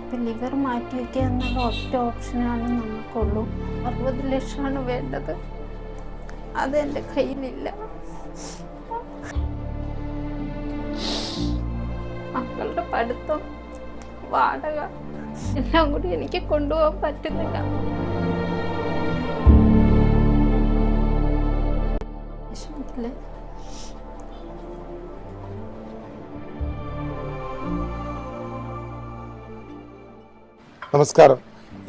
ഇപ്പം ലിവർ മാറ്റി വയ്ക്കുക എന്നുള്ള ഒറ്റ ഓപ്ഷനാണ് നമുക്കുള്ളൂ. 60 ലക്ഷമാണ് വേണ്ടത്. അതെൻ്റെ കയ്യിലില്ല. മക്കളുടെ പഠിത്തം, വാടക എല്ലാം കൂടി എനിക്ക് കൊണ്ടുപോകാൻ പറ്റുന്നില്ല. വിഷമത്തില് നമസ്കാരം.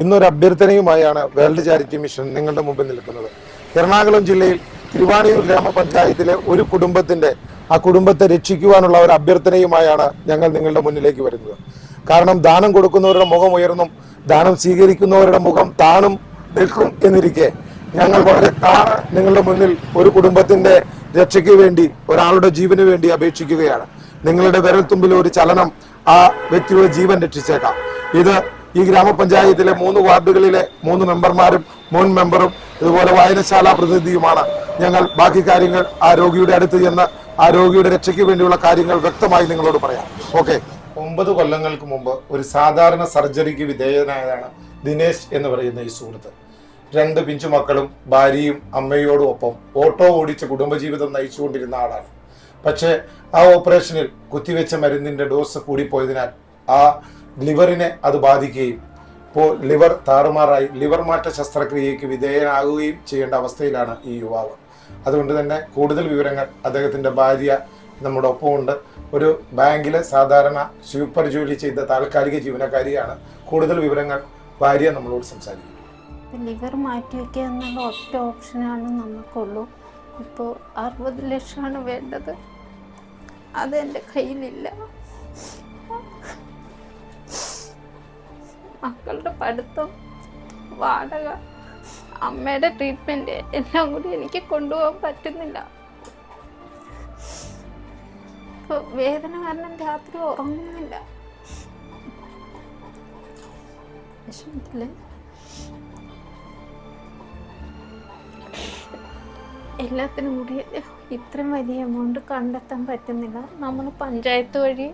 ഇന്നൊരു അഭ്യർത്ഥനയുമായാണ് വേൾഡ് ചാരിറ്റി മിഷൻ നിങ്ങളുടെ മുമ്പിൽ നിൽക്കുന്നത്. എറണാകുളം ജില്ലയിൽ തിരുവാണിയൂർ ഗ്രാമപഞ്ചായത്തിലെ ഒരു ആ കുടുംബത്തെ രക്ഷിക്കുവാനുള്ള ഒരു അഭ്യർത്ഥനയുമായാണ് ഞങ്ങൾ നിങ്ങളുടെ മുന്നിലേക്ക് വരുന്നത്. കാരണം ദാനം കൊടുക്കുന്നവരുടെ മുഖം ഉയർന്നും ദാനം സ്വീകരിക്കുന്നവരുടെ മുഖം താണും നിൽക്കും എന്നിരിക്കെ ഞങ്ങൾ വളരെ താഴെ നിങ്ങളുടെ മുന്നിൽ ഒരു കുടുംബത്തിന്റെ രക്ഷയ്ക്ക് വേണ്ടി, ഒരാളുടെ ജീവന് വേണ്ടി അപേക്ഷിക്കുകയാണ്. നിങ്ങളുടെ വിരൽത്തുമ്പിൽ ഒരു ചലനം ആ വ്യക്തിയുടെ ജീവൻ രക്ഷിച്ചേക്കാം. ഇത് ഈ ഗ്രാമപഞ്ചായത്തിലെ 3 വാർഡുകളിലെ 3 മെമ്പർമാരും മുൻ മെമ്പറും ഇതുപോലെ വായനശാല പ്രതിനിധിയുമാണ്. ഞങ്ങൾ ബാക്കി കാര്യങ്ങൾ ആ രോഗിയുടെ അടുത്ത് ചെന്ന് ആ രോഗിയുടെ രക്ഷയ്ക്ക് വേണ്ടിയുള്ള കാര്യങ്ങൾ വ്യക്തമായി നിങ്ങളോട് പറയാം. ഓക്കെ. 9 കൊല്ലങ്ങൾക്ക് മുമ്പ് ഒരു സാധാരണ സർജറിക്ക് വിധേയനായതാണ് ദിനേശ് എന്ന് പറയുന്ന ഈ സുഹൃത്ത്. 2 പിഞ്ചുമക്കളും ഭാര്യയും അമ്മയോടും ഒപ്പം ഓട്ടോ ഓടിച്ച് കുടുംബജീവിതം നയിച്ചുകൊണ്ടിരുന്ന ആളാണ്. പക്ഷേ ആ ഓപ്പറേഷനിൽ കുത്തിവെച്ച മരുന്നിന്റെ ഡോസ് കൂടിപ്പോയതിനാൽ ആ ലിവറിനെ അത് ബാധിക്കുകയും ഇപ്പോൾ ലിവർ താറുമാറായി ലിവർ മാറ്റ ശസ്ത്രക്രിയയ്ക്ക് വിധേയനാകുകയും ചെയ്യേണ്ട അവസ്ഥയിലാണ് ഈ യുവാവ്. അതുകൊണ്ട് തന്നെ കൂടുതൽ വിവരങ്ങൾ അദ്ദേഹത്തിൻ്റെ ഭാര്യ നമ്മുടെ ഒപ്പമുണ്ട്. ഒരു ബാങ്കിലെ സാധാരണ സൂപ്പർ ജോലി ചെയ്ത താൽക്കാലിക ജീവനക്കാരിയാണ്. കൂടുതൽ വിവരങ്ങൾ ഭാര്യ നമ്മളോട് സംസാരിക്കും. ലിവർ മാറ്റി വയ്ക്കുക എന്നുള്ള ഒറ്റ ഓപ്ഷനാണ് നമുക്കുള്ളൂ. ഇപ്പോൾ 60 ലക്ഷമാണ് വേണ്ടത്. അതെൻ്റെ കയ്യിലില്ല. മക്കളുടെ പഠിത്തം, വാടക, അമ്മയുടെ ട്രീറ്റ്മെൻറ്റ് എല്ലാം കൂടി എനിക്ക് കൊണ്ടുപോകാൻ പറ്റുന്നില്ല. ഇപ്പോൾ വേദന കാരണം രാത്രി ഉറങ്ങുന്നില്ല. വിഷമത്തില് എല്ലാത്തിനും കൂടി ഇത്രയും വലിയ എമൗണ്ട് കണ്ടെത്താൻ പറ്റുന്നില്ല. നമ്മൾ പഞ്ചായത്ത് വഴി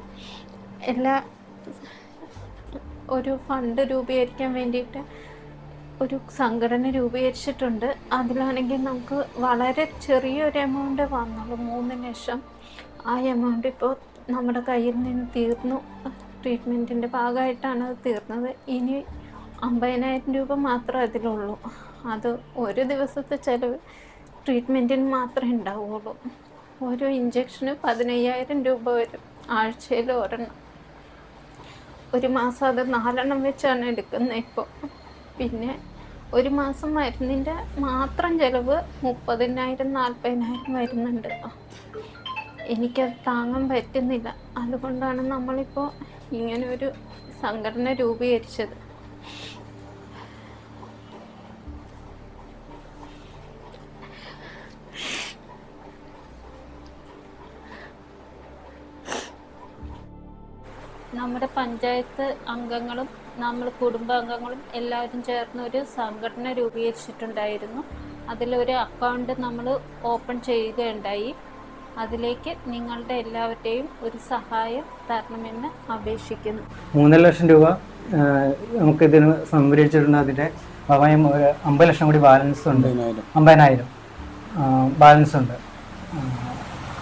ഒരു ഫണ്ട് രൂപീകരിക്കാൻ വേണ്ടിയിട്ട് ഒരു സംഘടന രൂപീകരിച്ചിട്ടുണ്ട്. അതിലാണെങ്കിൽ നമുക്ക് വളരെ ചെറിയൊരു എമൗണ്ട് വന്നുള്ളൂ, 3 ലക്ഷം. ആ എമൗണ്ട് ഇപ്പോൾ നമ്മുടെ കയ്യിൽ നിന്ന് തീർന്നു. ട്രീറ്റ്മെൻറ്റിൻ്റെ ഭാഗമായിട്ടാണ് അത് തീർന്നത്. ഇനി 50,000 രൂപ മാത്രമേ അതിലുള്ളൂ. അത് ഒരു ദിവസത്തെ ചിലവ് ട്രീറ്റ്മെൻറ്റിന് മാത്രമേ ഉണ്ടാവുള്ളൂ. ഒരു ഇഞ്ചക്ഷന് 15,000 രൂപ വരും. ആഴ്ചയിൽ ഒരെണ്ണം. ഒരു മാസം അത് 4 എണ്ണം വെച്ചാണ് എടുക്കുന്നത് ഇപ്പോൾ. പിന്നെ ഒരു മാസം മരുന്നിൻ്റെ മാത്രം ചിലവ് 30,000 40,000 വരുന്നുണ്ട്. എനിക്കത് താങ്ങാൻ പറ്റുന്നില്ല. അതുകൊണ്ടാണ് നമ്മളിപ്പോൾ ഇങ്ങനെ ഒരു സംഘടന രൂപീകരിച്ചത്. നമ്മുടെ പഞ്ചായത്ത് അംഗങ്ങളും നമ്മൾ കുടുംബാംഗങ്ങളും എല്ലാവരും ചേർന്ന് ഒരു സംഘടന രൂപീകരിച്ചിട്ടുണ്ടായിരുന്നു. അതിലൊരു അക്കൗണ്ട് നമ്മൾ ഓപ്പൺ ചെയ്യുകയുണ്ടായി. അതിലേക്ക് നിങ്ങളുടെ എല്ലാവരുടെയും ഒരു സഹായം തരണമെന്ന് അപേക്ഷിക്കുന്നു. 3 ലക്ഷം രൂപ നമുക്കിതിന് സംഭരിച്ചിട്ടുണ്ട്. അതിൻ്റെ ഭാഗമായി 50 ലക്ഷം കൂടി ബാലൻസ് ഉണ്ട്. 50,000 ബാലൻസ് ഉണ്ട്.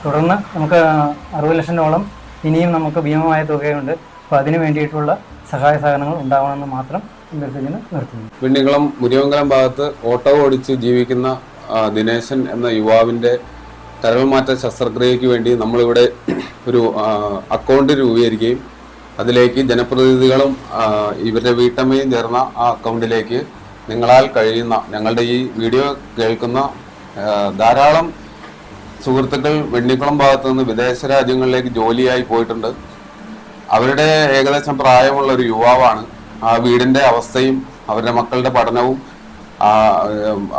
തുടർന്ന് നമുക്ക് 60 ലക്ഷത്തോളം ഇനിയും നമുക്ക് ഭീമമായ തുകയുണ്ട്. അപ്പോൾ അതിന് വേണ്ടിയിട്ടുള്ള സഹായ സഹകരണങ്ങൾ ഉണ്ടാവണമെന്ന് മാത്രം നിർത്തുന്നു. വെണ്ണിക്കുളം മുരിയമംഗലം ഭാഗത്ത് ഓട്ടോ ഓടിച്ച് ജീവിക്കുന്ന ദിനേശൻ എന്ന യുവാവിൻ്റെ കരൾമാറ്റ ശസ്ത്രക്രിയയ്ക്ക് വേണ്ടി നമ്മളിവിടെ ഒരു അക്കൗണ്ട് രൂപീകരിക്കുകയും അതിലേക്ക് ജനപ്രതിനിധികളും ഇവരുടെ വീട്ടമ്മയും ചേർന്ന ആ അക്കൗണ്ടിലേക്ക് നിങ്ങളാൽ കഴിയുന്ന, ഞങ്ങളുടെ ഈ വീഡിയോ കേൾക്കുന്ന ധാരാളം സുഹൃത്തുക്കൾ വെണ്ണിക്കുളം ഭാഗത്തു നിന്ന് വിദേശ രാജ്യങ്ങളിലേക്ക് ജോലിയായി പോയിട്ടുണ്ട്. അവരുടെ ഏകദേശം പ്രായമുള്ള ഒരു യുവാവാണ്. ആ വീടിൻ്റെ അവസ്ഥയും അവരുടെ മക്കളുടെ പഠനവും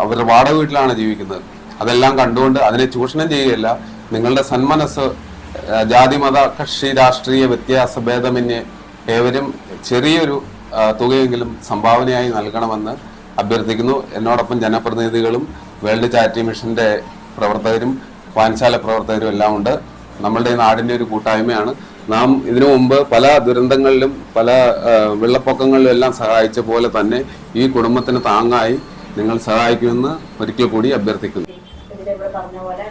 അവരുടെ വാടക വീട്ടിലാണ് ജീവിക്കുന്നത്. അതെല്ലാം കണ്ടുകൊണ്ട് അതിനെ ചൂഷണം ചെയ്യുകയല്ല, നിങ്ങളുടെ സന്മനസ് ജാതി മത കക്ഷി രാഷ്ട്രീയ വ്യത്യാസ ഭേദമന്യേ ഏവരും ചെറിയൊരു തുകയെങ്കിലും സംഭാവനയായി നൽകണമെന്ന് അഭ്യർത്ഥിക്കുന്നു. എന്നോടൊപ്പം ജനപ്രതിനിധികളും വേൾഡ് ചാരിറ്റി മിഷന്റെ പ്രവർത്തകരും വായനശാല പ്രവർത്തകരും എല്ലാം ഉണ്ട്. നമ്മളുടെ നാടിൻ്റെ ഒരു കൂട്ടായ്മയാണ്. നാം ഇതിനു മുമ്പ് പല ദുരന്തങ്ങളിലും പല വെള്ളപ്പൊക്കങ്ങളിലും എല്ലാം സഹായിച്ച പോലെ തന്നെ ഈ കുടുംബത്തിന് താങ്ങായി നിങ്ങൾ സഹായിക്കുമെന്ന് ഒരിക്കൽ കൂടി അഭ്യർത്ഥിക്കുന്നു. ഇവിടെ പറഞ്ഞ പോലെ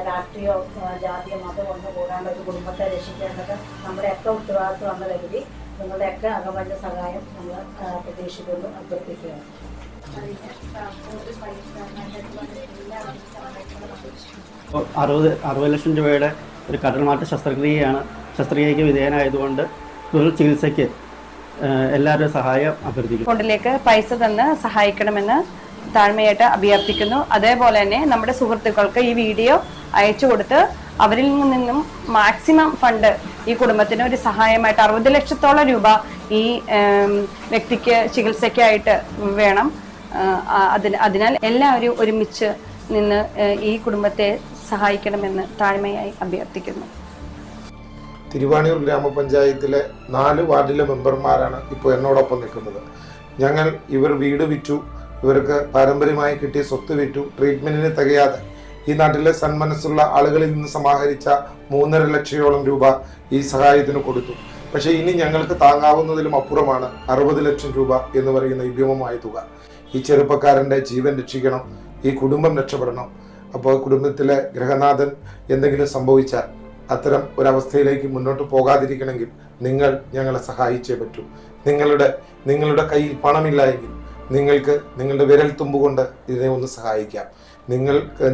രാഷ്ട്രീയോ ജാതിയോ മതം ഒന്നും കൂടാണ്ട് ഒരു കുടുംബത്തെ രക്ഷിക്കേണ്ടത് നമ്മുടെയൊക്കെ ഉത്തരവാദിത്വം കരുതി നിങ്ങളുടെയൊക്കെ അകമഞ്ഞ സഹായം നമ്മൾ പ്രതീക്ഷിക്കുന്നു, അഭ്യർത്ഥിക്കുകയാണ്. 60 ലക്ഷം രൂപയുടെ ഒരു കരൾമാറ്റ ശസ്ത്രക്രിയയ്ക്ക് വിധേയനായതുകൊണ്ട് തുടർ ചികിത്സയ്ക്ക് എല്ലാവരുടെയും സഹായം അഭ്യർത്ഥിക്കുന്നു. അക്കൗണ്ടിലേക്ക് പൈസ തന്ന് സഹായിക്കണമെന്ന് താഴ്മയായിട്ട് അഭ്യർത്ഥിക്കുന്നു. അതേപോലെ തന്നെ നമ്മുടെ സുഹൃത്തുക്കൾക്ക് ഈ വീഡിയോ അയച്ചു കൊടുത്ത് അവരിൽ നിന്നും മാക്സിമം ഫണ്ട് ഈ കുടുംബത്തിന് ഒരു സഹായമായിട്ട് 60 ലക്ഷത്തോളം രൂപ ഈ വ്യക്തിക്ക് ചികിത്സയ്ക്കായിട്ട് വേണം. അതിനാൽ എല്ലാവരും ഒരുമിച്ച് നിന്ന് ഈ കുടുംബത്തെ സഹായിക്കണമെന്ന് താഴ്മയായി അഭ്യർത്ഥിക്കുന്നു. തിരുവാണിയൂർ ഗ്രാമപഞ്ചായത്തിലെ 4 വാർഡിലെ മെമ്പർമാരാണ് ഇപ്പോൾ എന്നോടൊപ്പം നിൽക്കുന്നത്. ഞങ്ങൾ വീട് വിറ്റു, ഇവർക്ക് പാരമ്പര്യമായി കിട്ടിയ സ്വത്ത് വിറ്റു, ട്രീറ്റ്മെന്റിന് തികയാതെ ഈ നാട്ടിലെ സന്മനസ്സുള്ള ആളുകളിൽ നിന്ന് സമാഹരിച്ച 3.5 ലക്ഷത്തോളം രൂപ ഈ സഹായത്തിന് കൊടുത്തു. പക്ഷേ ഇനി ഞങ്ങൾക്ക് താങ്ങാവുന്നതിലും അപ്പുറമാണ് 60 ലക്ഷം രൂപ എന്ന് പറയുന്ന ഭീമമായ തുക. ഈ ചെറുപ്പക്കാരൻ്റെ ജീവൻ രക്ഷിക്കണം, ഈ കുടുംബം രക്ഷപ്പെടണം. അപ്പോൾ കുടുംബത്തിലെ ഗൃഹനാഥൻ എന്തെങ്കിലും സംഭവിച്ചാൽ അത്തരം ഒരവസ്ഥയിലേക്ക് മുന്നോട്ട് പോകാതിരിക്കണമെങ്കിൽ നിങ്ങൾ ഞങ്ങളെ സഹായിച്ചേ പറ്റൂ. നിങ്ങളുടെ കയ്യിൽ പണമില്ല എങ്കിൽ നിങ്ങൾക്ക് നിങ്ങളുടെ വിരൽ തുമ്പുകൊണ്ട് ഇതിനെ ഒന്ന് സഹായിക്കാം.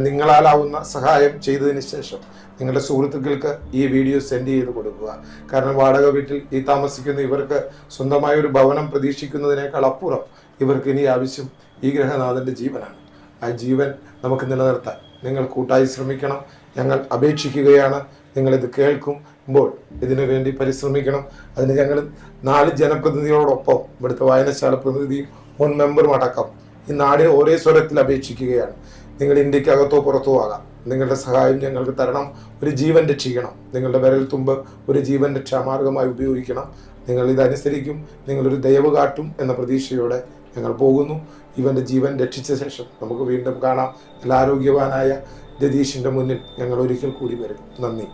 നിങ്ങളാലാവുന്ന സഹായം ചെയ്തതിന് ശേഷം നിങ്ങളുടെ സുഹൃത്തുക്കൾക്ക് ഈ വീഡിയോ സെൻഡ് ചെയ്ത് കൊടുക്കുക. കാരണം വാടക വീട്ടിൽ ഈ താമസിക്കുന്ന ഇവർക്ക് സ്വന്തമായ ഒരു ഭവനം പ്രതീക്ഷിക്കുന്നതിനേക്കാൾ അപ്പുറം ഇവർക്ക് ഇനി ആവശ്യം ഈ ഗൃഹനാഥൻ്റെ ജീവനാണ്. ആ ജീവൻ നമുക്ക് നിലനിർത്താൻ നിങ്ങൾ കൂട്ടായി ശ്രമിക്കണം. ഞങ്ങൾ അപേക്ഷിക്കുകയാണ്. നിങ്ങളിത് കേൾക്കുമ്പോൾ ഇതിനു വേണ്ടി പരിശ്രമിക്കണം. അതിന് ഞങ്ങൾ 4 ജനപ്രതിനിധികളോടൊപ്പം ഇവിടുത്തെ വായനശാല പ്രതിനിധിയും മുൻ മെമ്പറും അടക്കം ഈ നാടിന് ഒരേ സ്വരത്തിൽ അപേക്ഷിക്കുകയാണ്. നിങ്ങൾ ഇന്ത്യക്കകത്തോ പുറത്തോ ആകാം, നിങ്ങളുടെ സഹായം ഞങ്ങൾക്ക് തരണം. ഒരു ജീവൻ രക്ഷിക്കണം. നിങ്ങളുടെ വിരൽ തുമ്പ് ഒരു ജീവൻ രക്ഷാമാർഗമായി ഉപയോഗിക്കണം. നിങ്ങൾ ഇതനുസരിക്കും, നിങ്ങളൊരു ദയവ് കാട്ടും എന്ന പ്രതീക്ഷയോടെ ഞങ്ങൾ പോകുന്നു. ഇവൻ്റെ ജീവൻ രക്ഷിച്ച ശേഷം നമുക്ക് വീണ്ടും കാണാം. നല്ല ആരോഗ്യവാനായ രതീഷിൻ്റെ മുന്നിൽ ഞങ്ങൾ ഒരിക്കൽ കൂടി വരും. നന്ദി.